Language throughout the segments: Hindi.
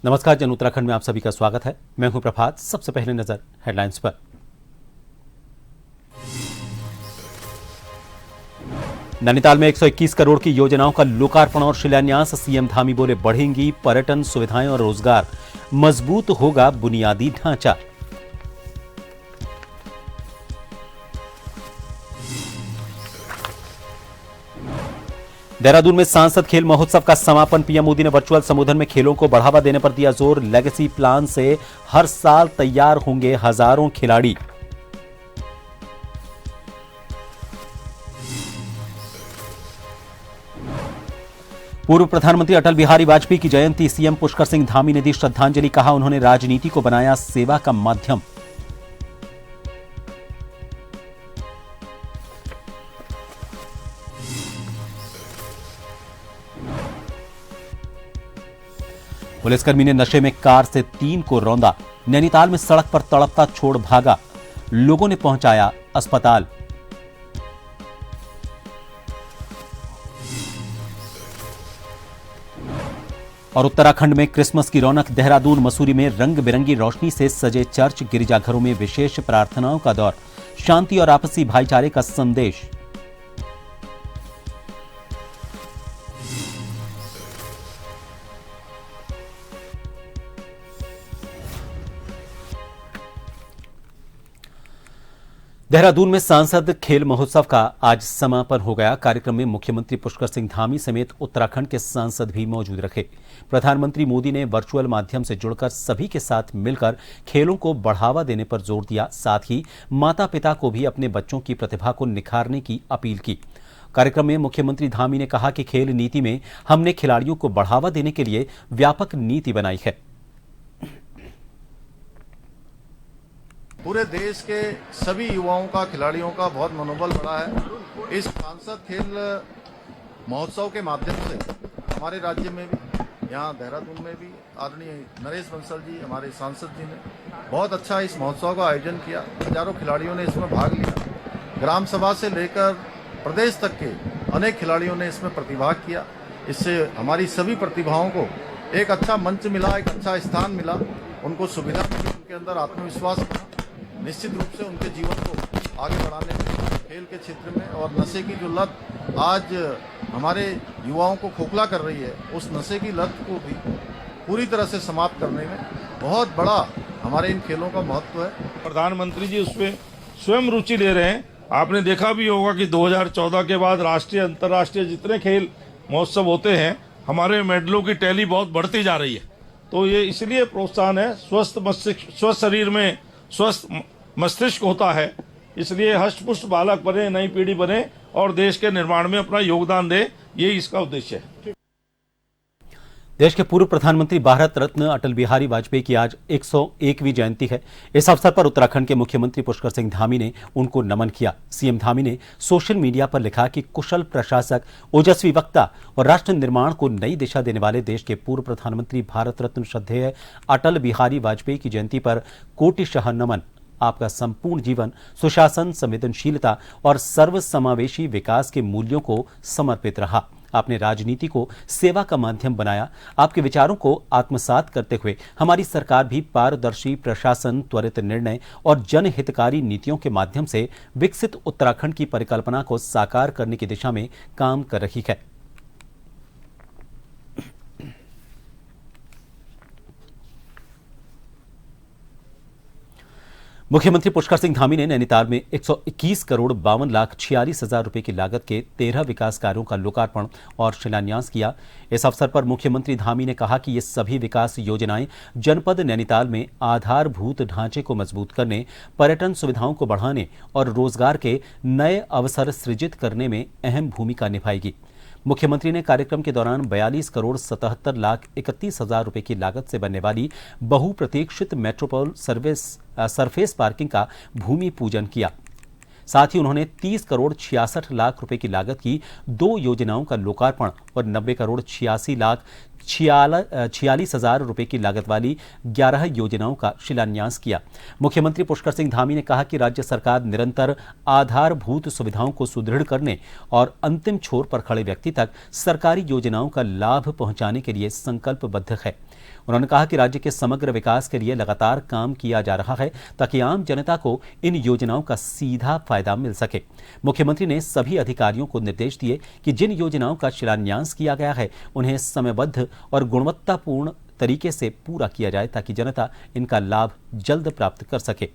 नमस्कार, जन उत्तराखंड में आप सभी का स्वागत है। मैं हूं प्रभात। सबसे पहले नजर हेडलाइंस पर। नैनीताल में 121 करोड़ की योजनाओं का लोकार्पण और शिलान्यास। सीएम धामी बोले बढ़ेंगी पर्यटन सुविधाएं और रोजगार, मजबूत होगा बुनियादी ढांचा। देहरादून में सांसद खेल महोत्सव का समापन। पीएम मोदी ने वर्चुअल संबोधन में खेलों को बढ़ावा देने पर दिया जोर। लेगेसी प्लान से हर साल तैयार होंगे हजारों खिलाड़ी। पूर्व प्रधानमंत्री अटल बिहारी वाजपेयी की जयंती। सीएम पुष्कर सिंह धामी ने दी श्रद्धांजलि। कहा, उन्होंने राजनीति को बनाया सेवा का माध्यम। पुलिसकर्मी ने नशे में कार से 3 को रौंदा। नैनीताल में सड़क पर तड़पता छोड़ भागा, लोगों ने पहुंचाया अस्पताल। और उत्तराखंड में क्रिसमस की रौनक। देहरादून मसूरी में रंग बिरंगी रोशनी से सजे चर्च, गिरजाघरों में विशेष प्रार्थनाओं का दौर। शांति और आपसी भाईचारे का संदेश। देहरादून में सांसद खेल महोत्सव का आज समापन हो गया। कार्यक्रम में मुख्यमंत्री पुष्कर सिंह धामी समेत उत्तराखंड के सांसद भी मौजूद रहे। प्रधानमंत्री मोदी ने वर्चुअल माध्यम से जुड़कर सभी के साथ मिलकर खेलों को बढ़ावा देने पर जोर दिया। साथ ही माता पिता को भी अपने बच्चों की प्रतिभा को निखारने की अपील की। कार्यक्रम में मुख्यमंत्री धामी ने कहा कि खेल नीति में हमने खिलाड़ियों को बढ़ावा देने के लिए व्यापक नीति बनाई है। पूरे देश के सभी युवाओं का, खिलाड़ियों का बहुत मनोबल बढ़ा है। इस सांसद खेल महोत्सव के माध्यम से हमारे राज्य में भी, यहाँ देहरादून में भी आदरणीय नरेश बंसल जी, हमारे सांसद जी ने बहुत अच्छा इस महोत्सव का आयोजन किया। हजारों खिलाड़ियों ने इसमें भाग लिया। ग्राम सभा से लेकर प्रदेश तक के अनेक खिलाड़ियों ने इसमें प्रतिभाग किया। इससे हमारी सभी प्रतिभाओं को एक अच्छा मंच मिला, एक अच्छा स्थान मिला, उनको सुविधा मिली, उनके अंदर आत्मविश्वास बढ़ा। निश्चित रूप से उनके जीवन को आगे बढ़ाने में, खेल के क्षेत्र में, और नशे की जो लत आज हमारे युवाओं को खोखला कर रही है, उस नशे की लत को भी पूरी तरह से समाप्त करने में बहुत बड़ा हमारे इन खेलों का महत्व है। प्रधानमंत्री जी उसमें स्वयं रुचि ले रहे हैं। आपने देखा भी होगा कि 2014 के बाद राष्ट्रीय अंतर्राष्ट्रीय जितने खेल महोत्सव होते हैं, हमारे मेडलों की टैली बहुत बढ़ती जा रही है। तो ये इसलिए प्रोत्साहन है। स्वस्थ मस्तिष्क, स्वस्थ शरीर में स्वस्थ मस्तिष्क होता है। इसलिए हष्टपुष्ट बालक बने, नई पीढ़ी बने और देश के निर्माण में अपना योगदान दे, यही इसका उद्देश्य है। देश के पूर्व प्रधानमंत्री भारत रत्न अटल बिहारी वाजपेयी की आज 101वीं जयंती है। इस अवसर पर उत्तराखंड के मुख्यमंत्री पुष्कर सिंह धामी ने उनको नमन किया। सीएम धामी ने सोशल मीडिया पर लिखा कि कुशल प्रशासक, ओजस्वी वक्ता और राष्ट्र निर्माण को नई दिशा देने वाले देश के पूर्व प्रधानमंत्री भारत रत्न श्रद्धेय अटल बिहारी वाजपेयी की जयंती पर कोटिशः नमन। आपका संपूर्ण जीवन सुशासन, संवेदनशीलता और सर्वसमावेशी विकास के मूल्यों को समर्पित रहा। आपने राजनीति को सेवा का माध्यम बनाया। आपके विचारों को आत्मसात करते हुए हमारी सरकार भी पारदर्शी प्रशासन, त्वरित निर्णय और जनहितकारी नीतियों के माध्यम से विकसित उत्तराखंड की परिकल्पना को साकार करने की दिशा में काम कर रही है। मुख्यमंत्री पुष्कर सिंह धामी ने नैनीताल में 121 करोड़ 52 लाख 46 हजार रुपए की लागत के 13 विकास कार्यों का लोकार्पण और शिलान्यास किया। इस अवसर पर मुख्यमंत्री धामी ने कहा कि ये सभी विकास योजनाएं जनपद नैनीताल में आधारभूत ढांचे को मजबूत करने, पर्यटन सुविधाओं को बढ़ाने और रोजगार के नए अवसर सृजित करने में अहम भूमिका निभाएगी। मुख्यमंत्री ने कार्यक्रम के दौरान 42 करोड़ 77 लाख 31 हजार रुपए की लागत से बनने वाली बहुप्रतीक्षित मेट्रोपोल सरफेस पार्किंग का भूमि पूजन किया। साथ ही उन्होंने 30 करोड़ 66 लाख रुपए की लागत की 2 योजनाओं का लोकार्पण और 90 करोड़ 86 लाख 46,000 रुपए की लागत वाली 11 योजनाओं का शिलान्यास किया। मुख्यमंत्री पुष्कर सिंह धामी ने कहा कि राज्य सरकार निरंतर आधारभूत सुविधाओं को सुदृढ़ करने और अंतिम छोर पर खड़े व्यक्ति तक सरकारी योजनाओं का लाभ पहुंचाने के लिए संकल्पबद्ध है। उन्होंने कहा कि राज्य के समग्र विकास के लिए लगातार काम किया जा रहा है ताकि आम जनता को इन योजनाओं का सीधा फायदा मिल सके। मुख्यमंत्री ने सभी अधिकारियों को निर्देश दिए कि जिन योजनाओं का शिलान्यास किया गया है उन्हें समयबद्ध और गुणवत्तापूर्ण तरीके से पूरा किया जाए ताकि जनता इनका लाभ जल्द प्राप्त कर सके।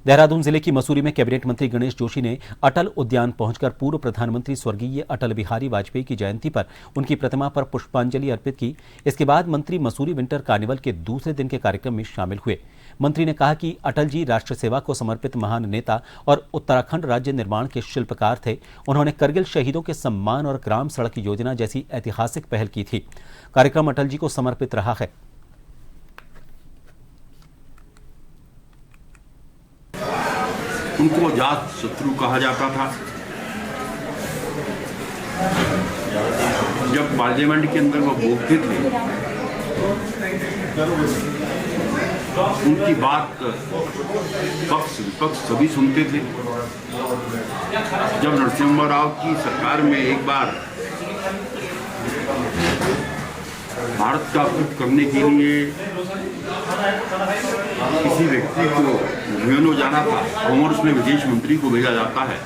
देहरादून जिले की मसूरी में कैबिनेट मंत्री गणेश जोशी ने अटल उद्यान पहुंचकर पूर्व प्रधानमंत्री स्वर्गीय अटल बिहारी वाजपेयी की जयंती पर उनकी प्रतिमा पर पुष्पांजलि अर्पित की। इसके बाद मंत्री मसूरी विंटर कार्निवल के दूसरे दिन के कार्यक्रम में शामिल हुए। मंत्री ने कहा कि अटल जी राष्ट्र सेवा को समर्पित महान नेता और उत्तराखंड राज्य निर्माण के शिल्पकार थे। उन्होंने करगिल शहीदों के सम्मान और ग्राम सड़क योजना जैसी ऐतिहासिक पहल की थी। कार्यक्रम अटल जी को समर्पित रहा है। उनको अजात शत्रु कहा जाता था। जब पार्लियामेंट के अंदर वो बोलते थे उनकी बात पक्ष विपक्ष सभी सुनते थे। जब नरसिम्हा राव की सरकार में एक बार भारत का कुछ करने के लिए किसी व्यक्ति को यूएनओ जाना था और उसमें विदेश मंत्री को भेजा जाता है,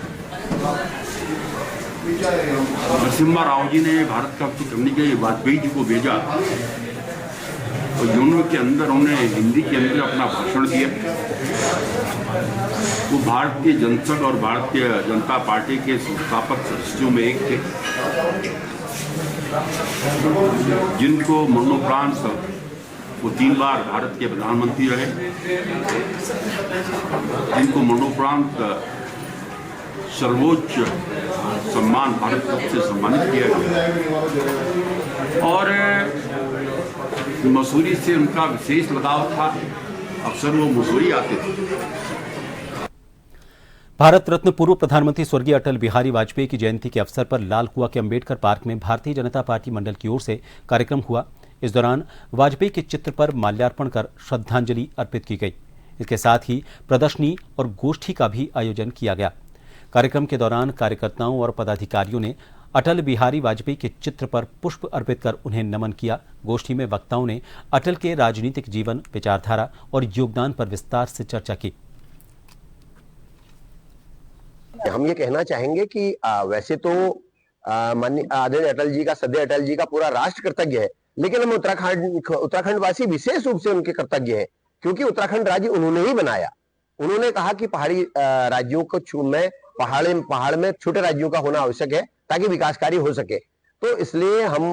नरसिम्हा राव जी ने भारत का कुछ करने के लिए वाजपेयी जी को भेजा और यूएनओ के अंदर उन्होंने हिंदी के अंदर अपना भाषण दिया। वो भारतीय जनसंघ और भारतीय जनता पार्टी के संस्थापक सदस्यों में एक थे, जिनको मरणोपरांत वो 3 बार भारत के प्रधानमंत्री रहे, जिनको मरणोपरांत सर्वोच्च सम्मान भारत रत्न से सम्मानित किया गया और मसूरी से उनका विशेष लगाव था। अक्सर वो मसूरी आते थे। भारत रत्न पूर्व प्रधानमंत्री स्वर्गीय अटल बिहारी वाजपेयी की जयंती के अवसर पर लाल कुआं के अंबेडकर पार्क में भारतीय जनता पार्टी मंडल की ओर से कार्यक्रम हुआ। इस दौरान वाजपेयी के चित्र पर माल्यार्पण कर श्रद्धांजलि अर्पित की गई। इसके साथ ही प्रदर्शनी और गोष्ठी का भी आयोजन किया गया। कार्यक्रम के दौरान कार्यकर्ताओं और पदाधिकारियों ने अटल बिहारी वाजपेयी के चित्र पर पुष्प अर्पित कर उन्हें नमन किया। गोष्ठी में वक्ताओं ने अटल के राजनीतिक जीवन, विचारधारा और योगदान पर विस्तार से चर्चा की। हम ये कहना चाहेंगे कि वैसे तो माननीय आदरणीय अटल जी का, सदैव अटल जी का पूरा राष्ट्र कृतज्ञ है, लेकिन हम उत्तराखंड वासी विशेष रूप से उनके कृतज्ञ हैं, क्योंकि उत्तराखंड राज्य उन्होंने ही बनाया। उन्होंने कहा कि पहाड़ी राज्यों को में पहाड़ में छोटे राज्यों का होना आवश्यक है ताकि विकास कार्य हो सके। तो इसलिए हम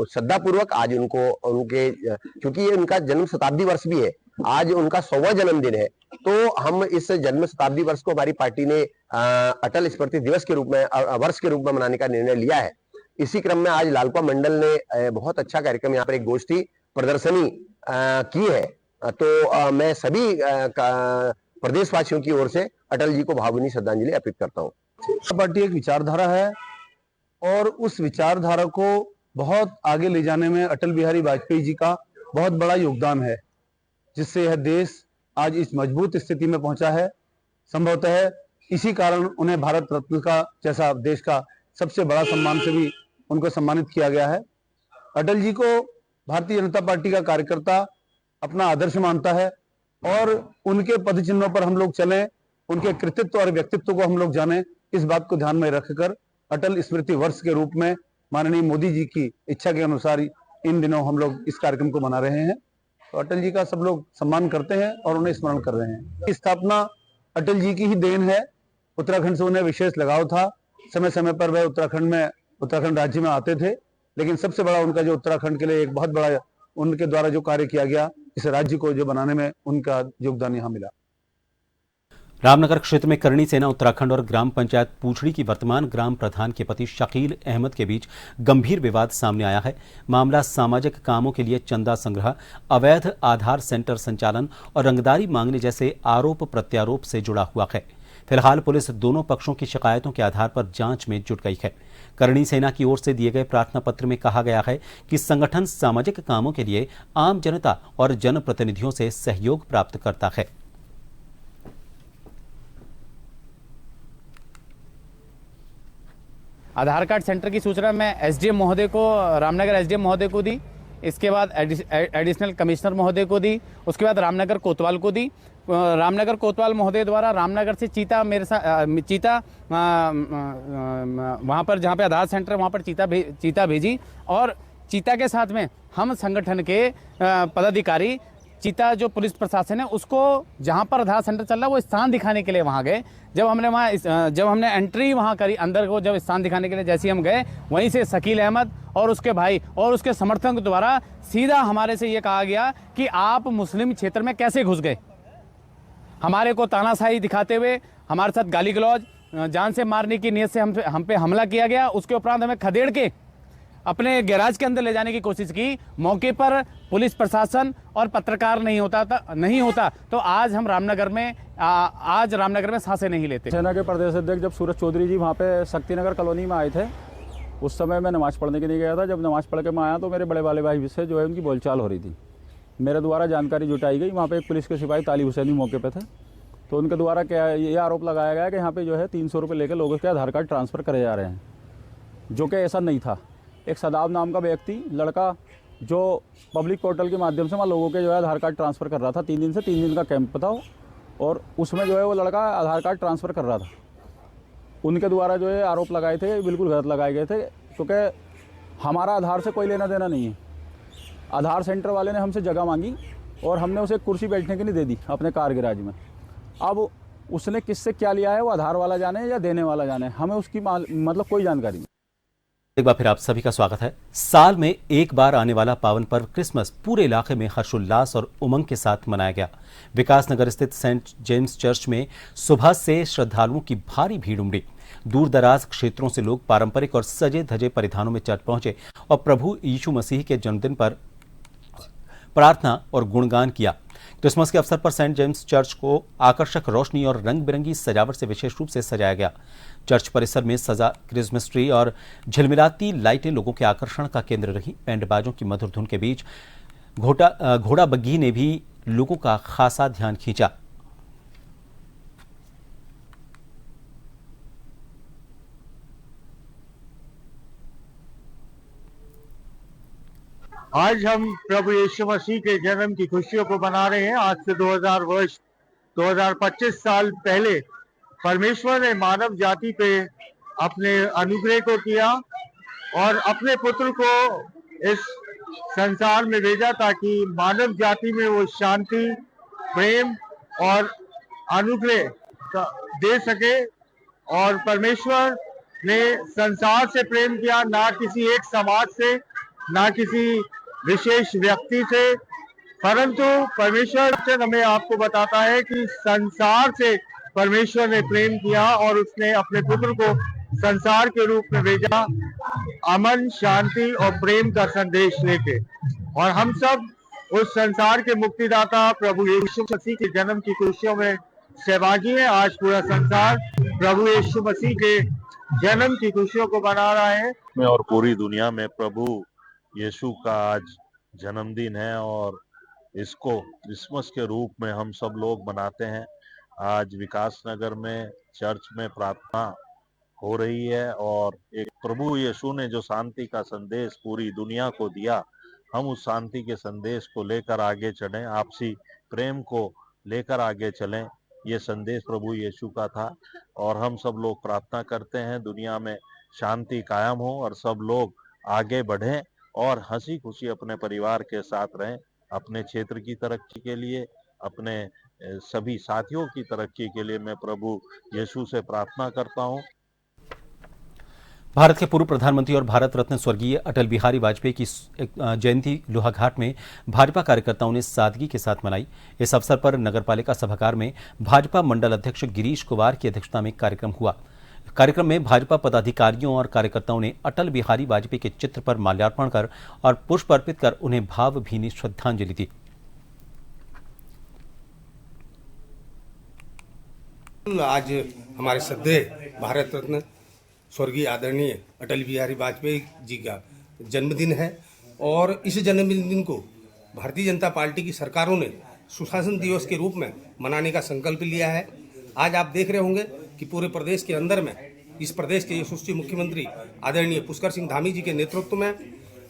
श्रद्धापूर्वक आज उनके क्योंकि ये उनका जन्म शताब्दी वर्ष भी है, आज उनका 100वां जन्मदिन है, तो हम इस जन्म शताब्दी वर्ष को हमारी पार्टी ने अटल स्मृति दिवस के रूप में, वर्ष के रूप में मनाने का निर्णय लिया है। इसी क्रम में आज लाल कुआं मंडल ने बहुत अच्छा कार्यक्रम, यहाँ पर एक गोष्ठी प्रदर्शनी की है। तो मैं सभी प्रदेशवासियों की ओर से अटल जी को भावभीनी श्रद्धांजलि अर्पित करता हूँ। पार्टी एक विचारधारा है और उस विचारधारा को बहुत आगे ले जाने में अटल बिहारी वाजपेयी जी का बहुत बड़ा योगदान है, जिससे यह देश आज इस मजबूत स्थिति में पहुंचा है। संभवतः इसी कारण उन्हें भारत रत्न का जैसा देश का सबसे बड़ा सम्मान से भी उनको सम्मानित किया गया है। अटल जी को भारतीय जनता पार्टी का कार्यकर्ता अपना आदर्श मानता है और उनके पद चिन्हों पर हम लोग चलें, उनके कृतित्व और व्यक्तित्व को हम लोग जानें, इस बात को ध्यान में रखकर अटल स्मृति वर्ष के रूप में माननीय मोदी जी की इच्छा के अनुसार इन दिनों हम लोग इस कार्यक्रम को मना रहे हैं। तो अटल जी का सब लोग सम्मान करते हैं और उन्हें स्मरण कर रहे हैं। स्थापना अटल जी की ही देन है। उत्तराखंड से उन्हें विशेष लगाव था। समय समय पर वह उत्तराखंड राज्य में आते थे, लेकिन सबसे बड़ा उनका जो उत्तराखंड के लिए एक बहुत बड़ा उनके द्वारा जो कार्य किया गया, इस राज्य को जो बनाने में उनका योगदान यहाँ मिला। रामनगर क्षेत्र में करणी सेना उत्तराखंड और ग्राम पंचायत पूछड़ी की वर्तमान ग्राम प्रधान के पति शकील अहमद के बीच गंभीर विवाद सामने आया है। मामला सामाजिक कामों के लिए चंदा संग्रह, अवैध आधार सेंटर संचालन और रंगदारी मांगने जैसे आरोप प्रत्यारोप से जुड़ा हुआ है। फिलहाल पुलिस दोनों पक्षों की शिकायतों के आधार पर जांच में जुट गई है। करणी सेना की ओर से दिए गए प्रार्थना पत्र में कहा गया है कि संगठन सामाजिक कामों के लिए आम जनता और जनप्रतिनिधियों से सहयोग प्राप्त करता है। आधार कार्ड सेंटर की सूचना मैं एसडीएम महोदय को, रामनगर एसडीएम महोदय को दी, इसके बाद एडिशनल कमिश्नर महोदय को दी, उसके बाद रामनगर कोतवाल को दी। रामनगर कोतवाल महोदय द्वारा रामनगर से चीता वहाँ पर जहाँ पे आधार सेंटर वहाँ पर चीता भेजी और चीता के साथ में हम संगठन के पदाधिकारी चीता जो पुलिस प्रशासन है उसको जहाँ पर आधार सेंटर चल रहा है वो स्थान दिखाने के लिए वहाँ गए। जब हमने एंट्री वहाँ करी अंदर को, जब स्थान दिखाने के लिए जैसे हम गए, वहीं से शकील अहमद और उसके भाई और उसके समर्थकों द्वारा सीधा हमारे से ये कहा गया कि आप मुस्लिम क्षेत्र में कैसे घुस गए। हमारे को तानाशाही दिखाते हुए हमारे साथ गाली गलौज, जान से मारने की नीयत से हम पे हमला किया गया। उसके उपरांत हमें खदेड़ के अपने गैराज के अंदर ले जाने की कोशिश की। मौके पर पुलिस प्रशासन और पत्रकार नहीं होता तो आज हम रामनगर में सांसें नहीं लेते। सेना के प्रदेश अध्यक्ष जब सूरज चौधरी जी वहाँ पे शक्तिनगर कॉलोनी में आए थे, उस समय मैं नमाज़ पढ़ने के लिए गया था। जब नमाज़ पढ़ के मैं आया तो मेरे बड़े वाले भाई से जो है उनकी बोलचाल हो रही थी। मेरे द्वारा जानकारी जुटाई गई, वहाँ पे एक पुलिस के सिपाही तालिब हुसैनी मौके पे थे, तो उनके द्वारा क्या ये आरोप लगाया गया कि यहाँ पे जो है 300 रुपये लेकर लोगों के आधार कार्ड ट्रांसफ़र करे जा रहे हैं, जो कि ऐसा नहीं था। एक सदाब नाम का व्यक्ति लड़का जो पब्लिक पोर्टल के माध्यम से वहाँ लोगों के जो है आधार कार्ड ट्रांसफ़र कर रहा था। 3 दिन का कैंप था और उसमें जो है वो लड़का आधार कार्ड ट्रांसफ़र कर रहा था। उनके द्वारा जो है आरोप लगाए थे बिल्कुल गलत लगाए गए थे, क्योंकि हमारा आधार से कोई लेना देना नहीं है। आधार सेंटर वाले ने हमसे जगह मांगी और हमने उसे कुर्सी बैठने के लिए दे दी अपने कार गैराज में। अब उसने किससे क्या लिया है वो आधार वाला जाने या देने वाला जाने, हमें उसकी मतलब कोई जानकारी नहीं। एक बार फिर आप सभी का स्वागत है। साल में एक बार आने वाला पावन पर्व क्रिसमस पूरे इलाके में हर्षोल्लास और उमंग के साथ मनाया गया। विकासनगर स्थित सेंट जेम्स चर्च में सुबह से श्रद्धालुओं की भारी भीड़ उमड़ी। दूर दराज क्षेत्रों से लोग पारंपरिक और सजे धजे परिधानों में चर्च पहुंचे और प्रभु यीशु मसीह के जन्मदिन पर प्रार्थना और गुणगान किया। क्रिसमस के अवसर पर सेंट जेम्स चर्च को आकर्षक रोशनी और रंग बिरंगी सजावट से विशेष रूप से सजाया गया। चर्च परिसर में सजा क्रिसमस ट्री और झिलमिलाती लाइटें लोगों के आकर्षण का केंद्र रही। बैंड-बाजों की मधुर धुन के बीच घोड़ा बग्घी ने भी लोगों का खासा ध्यान खींचा। आज हम प्रभु यीशु मसीह के जन्म की खुशियों को मना रहे हैं। आज से 2025 साल पहले परमेश्वर ने मानव जाति पे अपने अनुग्रह को किया और अपने पुत्र को इस संसार में भेजा ताकि मानव जाति में वो शांति, प्रेम और अनुग्रह दे सके। और परमेश्वर ने संसार से प्रेम किया, ना किसी एक समाज से, ना किसी विशेष व्यक्ति से, परंतु परमेश्वर हमें आपको बताता है कि संसार से परमेश्वर ने प्रेम किया और उसने अपने पुत्र को संसार के रूप में भेजा, अमन, शांति और प्रेम का संदेश लेके। और हम सब उस संसार के मुक्तिदाता प्रभु यीशु मसीह के जन्म की खुशियों में सहभागी हैं। आज पूरा संसार प्रभु यीशु मसीह के जन्म की खुशियों को मना रहा है और पूरी दुनिया में प्रभु यीशु का आज जन्मदिन है और इसको क्रिसमस के रूप में हम सब लोग मनाते हैं। आज विकासनगर में चर्च में प्रार्थना हो रही है और एक प्रभु यीशु ने जो शांति का संदेश पूरी दुनिया को दिया, हम उस शांति के संदेश को लेकर आगे चलें, आपसी प्रेम को लेकर आगे चलें। ये संदेश प्रभु यीशु का था और हम सब लोग प्रार्थना करते हैं दुनिया में शांति कायम हो और सब लोग आगे बढ़ें और हंसी खुशी अपने परिवार के साथ रहें। अपने क्षेत्र की तरक्की के लिए, अपने सभी साथियों की तरक्की के लिए मैं प्रभु यीशु से प्रार्थना करता हूं। भारत के पूर्व प्रधानमंत्री और भारत रत्न स्वर्गीय अटल बिहारी वाजपेयी की जयंती लोहाघाट में भाजपा कार्यकर्ताओं ने सादगी के साथ मनाई। इस अवसर पर नगरपालिका सभागार में भाजपा मंडल अध्यक्ष गिरीश कुमार की अध्यक्षता में कार्यक्रम हुआ। कार्यक्रम में भाजपा पदाधिकारियों और कार्यकर्ताओं ने अटल बिहारी वाजपेयी के चित्र पर माल्यार्पण कर और पुष्प अर्पित कर उन्हें भावभीनी श्रद्धांजलि दी। आज हमारे श्रद्धेय भारत रत्न स्वर्गीय आदरणीय अटल बिहारी वाजपेयी जी का जन्मदिन है और इस जन्मदिन को भारतीय जनता पार्टी की सरकारों ने सुशासन दिवस के रूप में मनाने का संकल्प लिया है। आज आप देख रहे होंगे कि पूरे प्रदेश के अंदर में इस प्रदेश के यशस्वी मुख्यमंत्री आदरणीय पुष्कर सिंह धामी जी के नेतृत्व में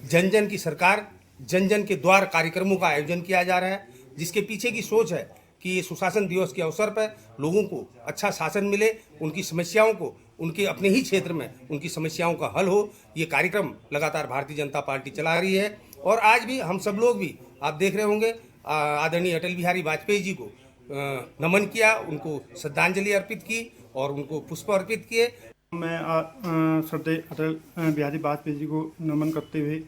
जन जन की सरकार, जन जन के द्वार कार्यक्रमों का आयोजन किया जा रहा है, जिसके पीछे की सोच है कि सुशासन दिवस के अवसर पर लोगों को अच्छा शासन मिले, उनकी समस्याओं को उनके अपने ही क्षेत्र में उनकी समस्याओं का हल हो। ये कार्यक्रम लगातार भारतीय जनता पार्टी चला रही है और आज भी हम सब लोग भी आप देख रहे होंगे आदरणीय अटल बिहारी वाजपेयी जी को नमन किया, उनको श्रद्धांजलि अर्पित की और उनको पुष्प अर्पित किए। मैं श्रद्धेय अटल बिहारी वाजपेयी जी को नमन करते हुए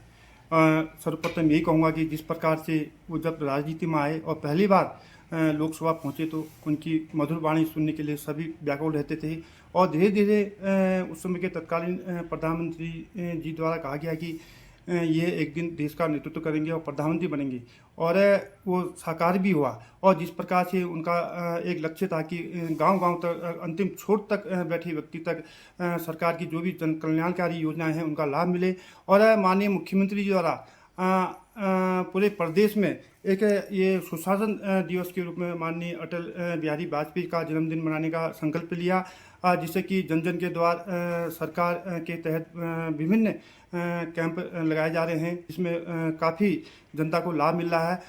सर्वप्रथम यही कहूँगा कि जिस प्रकार से वो जब राजनीति में आए और पहली बार लोकसभा पहुँचे तो उनकी मधुर वाणी सुनने के लिए सभी व्याकुल रहते थे और धीरे धीरे उस समय के तत्कालीन प्रधानमंत्री जी द्वारा कहा गया कि ये एक दिन देश का नेतृत्व करेंगे और प्रधानमंत्री बनेंगे और वो साकार भी हुआ। और जिस प्रकार से उनका एक लक्ष्य था कि गांव-गांव तक, अंतिम छोर तक बैठे व्यक्ति तक सरकार की जो भी जन कल्याणकारी योजनाएं हैं उनका लाभ मिले और माननीय मुख्यमंत्री जी द्वारा पूरे प्रदेश में एक ये सुशासन दिवस के रूप में माननीय अटल बिहारी वाजपेयी का जन्मदिन मनाने का संकल्प लिया, जिससे कि जन जन के द्वार सरकार के तहत विभिन्न कैंप लगाए जा रहे हैं, जिसमें काफ़ी जनता को लाभ मिल रहा है।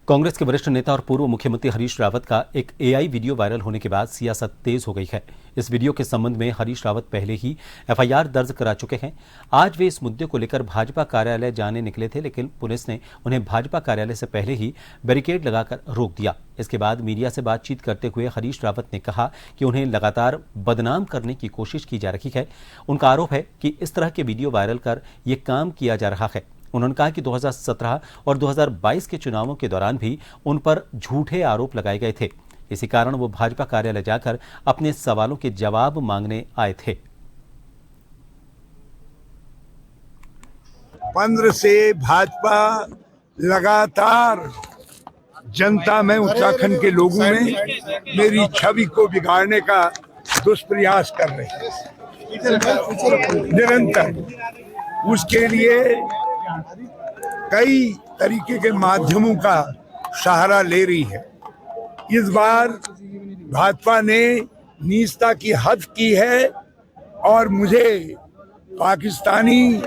कांग्रेस के वरिष्ठ नेता और पूर्व मुख्यमंत्री हरीश रावत का एक एआई वीडियो वायरल होने के बाद सियासत तेज हो गई है। इस वीडियो के संबंध में हरीश रावत पहले ही एफआईआर दर्ज करा चुके हैं। आज वे इस मुद्दे को लेकर भाजपा कार्यालय जाने निकले थे, लेकिन पुलिस ने उन्हें भाजपा कार्यालय से पहले ही बैरिकेड लगाकर रोक दिया। इसके बाद मीडिया से बातचीत करते हुए हरीश रावत ने कहा कि उन्हें लगातार बदनाम करने की कोशिश की जा रही है। उनका आरोप है कि इस तरह के वीडियो वायरल कर ये काम किया जा रहा है। उन्होंने कहा कि 2017 और 2022 के चुनावों के दौरान भी उन पर झूठे आरोप लगाए गए थे। इसी कारण वो भाजपा कार्यालय जाकर अपने सवालों के जवाब मांगने आए थे। 15 से भाजपा लगातार जनता में, उत्तराखंड के लोगों में मेरी छवि को बिगाड़ने का दुष्प्रयास कर रहे हैं निरंतर। उसके लिए कई तरीके के माध्यमों का सहारा ले रही है। इस बार भाजपा ने नीचता की हद की है और मुझे पाकिस्तानी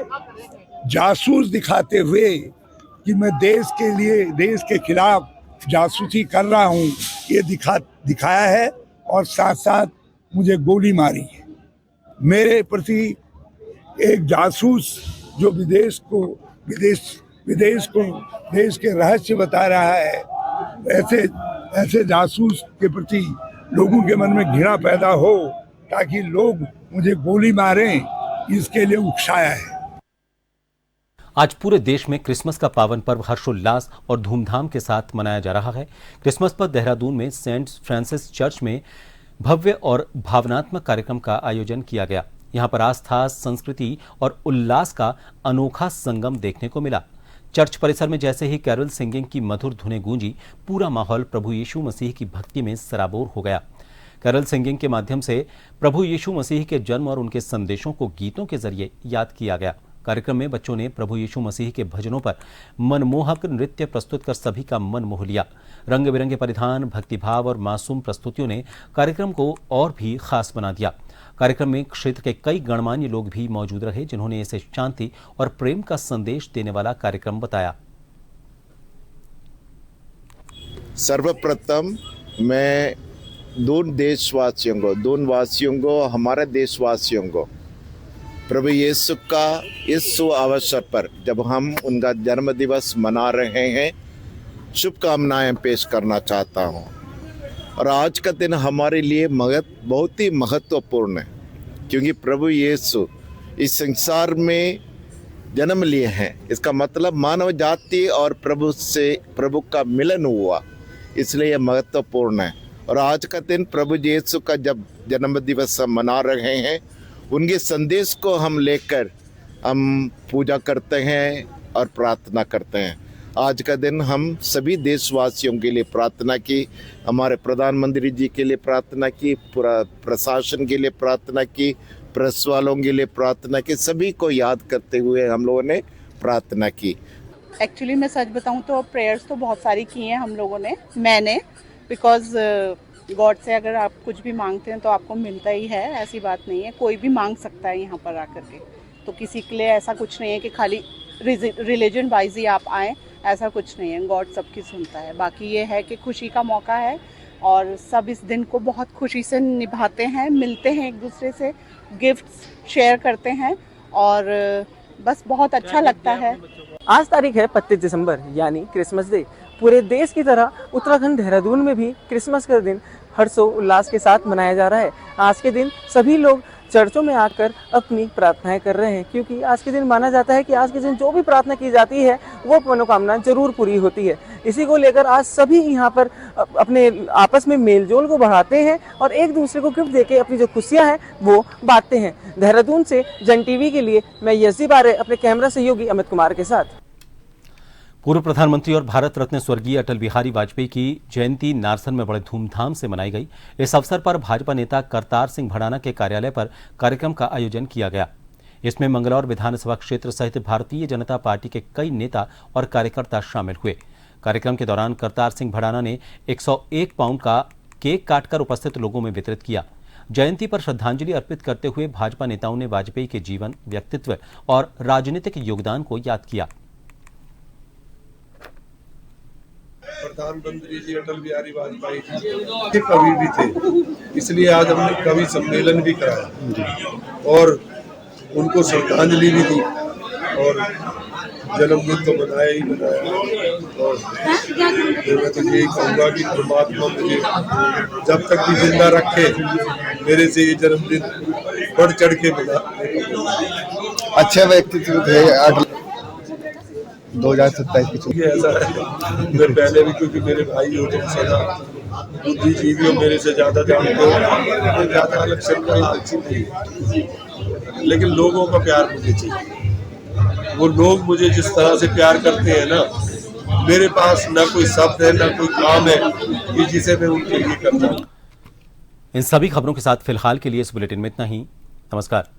जासूस दिखाते हुए कि मैं देश के लिए, देश के खिलाफ जासूसी कर रहा हूं, ये दिखाया है और साथ साथ मुझे गोली मारी है। मेरे प्रति एक जासूस जो विदेश को देश के रहस्य बता रहा है, ऐसे जासूस के प्रति लोगों के मन में घृणा पैदा हो ताकि लोग मुझे गोली मारें, इसके लिए उकसाया है। आज पूरे देश में क्रिसमस का पावन पर्व हर्षोल्लास और धूमधाम के साथ मनाया जा रहा है। क्रिसमस पर देहरादून में सेंट फ्रांसिस चर्च में भव्य और भावनात्मक कार्यक्रम का आयोजन किया गया। यहां पर आस्था, संस्कृति और उल्लास का अनोखा संगम देखने को मिला। चर्च परिसर में जैसे ही कैरल सिंगिंग की मधुर धुनें गूंजी, पूरा माहौल प्रभु यीशु मसीह की भक्ति में सराबोर हो गया। कैरल सिंगिंग के माध्यम से प्रभु यीशु मसीह के जन्म और उनके संदेशों को गीतों के जरिए याद किया गया। कार्यक्रम में बच्चों ने प्रभु यीशु मसीह के भजनों पर मनमोहक नृत्य प्रस्तुत कर सभी का मन मोह लिया। रंग बिरंगे परिधान, भक्तिभाव और मासूम प्रस्तुतियों ने कार्यक्रम को और भी खास बना दिया। कार्यक्रम में क्षेत्र के कई गणमान्य लोग भी मौजूद रहे, जिन्होंने इसे शांति और प्रेम का संदेश देने वाला कार्यक्रम बताया। सर्वप्रथम मैं दोनों वासियों को, हमारे देशवासियों को प्रभु यीशु का इस अवसर पर जब हम उनका जन्म दिवस मना रहे हैं, शुभकामनाएं पेश करना चाहता हूं। और आज का दिन हमारे लिए बहुत ही महत्वपूर्ण है, क्योंकि प्रभु यीशु इस संसार में जन्म लिए हैं। इसका मतलब मानव जाति और प्रभु का मिलन हुआ, इसलिए महत्वपूर्ण है। और आज का दिन प्रभु यीशु का जब जन्म दिवस हम मना रहे हैं, उनके संदेश को हम लेकर हम पूजा करते हैं और प्रार्थना करते हैं। आज का दिन हम सभी देशवासियों के लिए प्रार्थना की, हमारे प्रधानमंत्री जी के लिए प्रार्थना की, पूरा प्रशासन के लिए प्रार्थना की, प्रेस वालों के लिए प्रार्थना की, सभी को याद करते हुए हम लोगों ने प्रार्थना की। एक्चुअली मैं सच बताऊं तो प्रेयर्स तो बहुत सारी की हैं हम लोगों ने, मैंने, बिकॉज गॉड से अगर आप कुछ भी मांगते हैं तो आपको मिलता ही है, ऐसी बात नहीं है, कोई भी मांग सकता है यहाँ पर आकर के। तो किसी के लिए ऐसा कुछ नहीं है कि खाली रिलीजन वाइज ही आप आएँ, ऐसा कुछ नहीं है, गॉड सबकी सुनता है। बाकी ये है कि खुशी का मौका है और सब इस दिन को बहुत खुशी से निभाते हैं, मिलते हैं एक दूसरे से, गिफ्ट्स शेयर करते हैं और बस बहुत अच्छा लगता है। आज तारीख है 25 दिसंबर यानी क्रिसमस डे। पूरे देश की तरह उत्तराखंड देहरादून में भी क्रिसमस का दिन हर्षोल्लास के साथ मनाया जा रहा है। आज के दिन सभी लोग चर्चों में आकर अपनी प्रार्थनाएं कर रहे हैं, क्योंकि आज के दिन माना जाता है कि आज के दिन जो भी प्रार्थना की जाती है वो मनोकामना जरूर पूरी होती है। इसी को लेकर आज सभी यहाँ पर अपने आपस में मेलजोल को बढ़ाते हैं और एक दूसरे को गिफ्ट देके अपनी जो खुशियाँ हैं वो बांटते हैं। देहरादून से जन टीवी के लिए मैं यसी बारे अपने कैमरा सहयोगी अमित कुमार के साथ। पूर्व प्रधानमंत्री और भारत रत्न स्वर्गीय अटल बिहारी वाजपेयी की जयंती नारसन में बड़े धूमधाम से मनाई गई। इस अवसर पर भाजपा नेता करतार सिंह भड़ाना के कार्यालय पर कार्यक्रम का आयोजन किया गया। इसमें मंगलौर विधानसभा क्षेत्र सहित भारतीय जनता पार्टी के कई नेता और कार्यकर्ता शामिल हुए। कार्यक्रम के दौरान करतार सिंह भड़ाना ने 101 पाउंड का केक काटकर उपस्थित लोगों में वितरित किया। जयंती पर श्रद्धांजलि अर्पित करते हुए भाजपा नेताओं ने वाजपेयी के जीवन, व्यक्तित्व और राजनीतिक योगदान को याद किया। प्रधानमंत्री जी अटल बिहारी वाजपेयी जी कवि भी थे, इसलिए आज हमने कवि सम्मेलन भी कराया और उनको श्रद्धांजलि भी दी और जन्मदिन तो मनाया ही मनाया। और मैं तो यही कहूँगा कि परमात्मा मुझे जब तक भी जिंदा रखे, मेरे से ये जन्मदिन बढ़ चढ़ के मना। अच्छा व्यक्तित्व थे 2027 की ऐसा है, मैं पहले भी, क्योंकि मेरे भाई हो तुम सदा बुद्धिजीवियों मेरे से ज्यादा जानते हो, मैं ज्यादा इलेक्शन का अच्छी नहीं, लेकिन लोगों का प्यार मुझे चाहिए। वो लोग मुझे जिस तरह से प्यार करते हैं ना, मेरे पास ना कोई शब्द है ना कोई काम है कि जिसे मैं उनके लिए करता हूँ। इन सभी खबरों के साथ फिलहाल के लिए इस बुलेटिन में इतना ही। नमस्कार।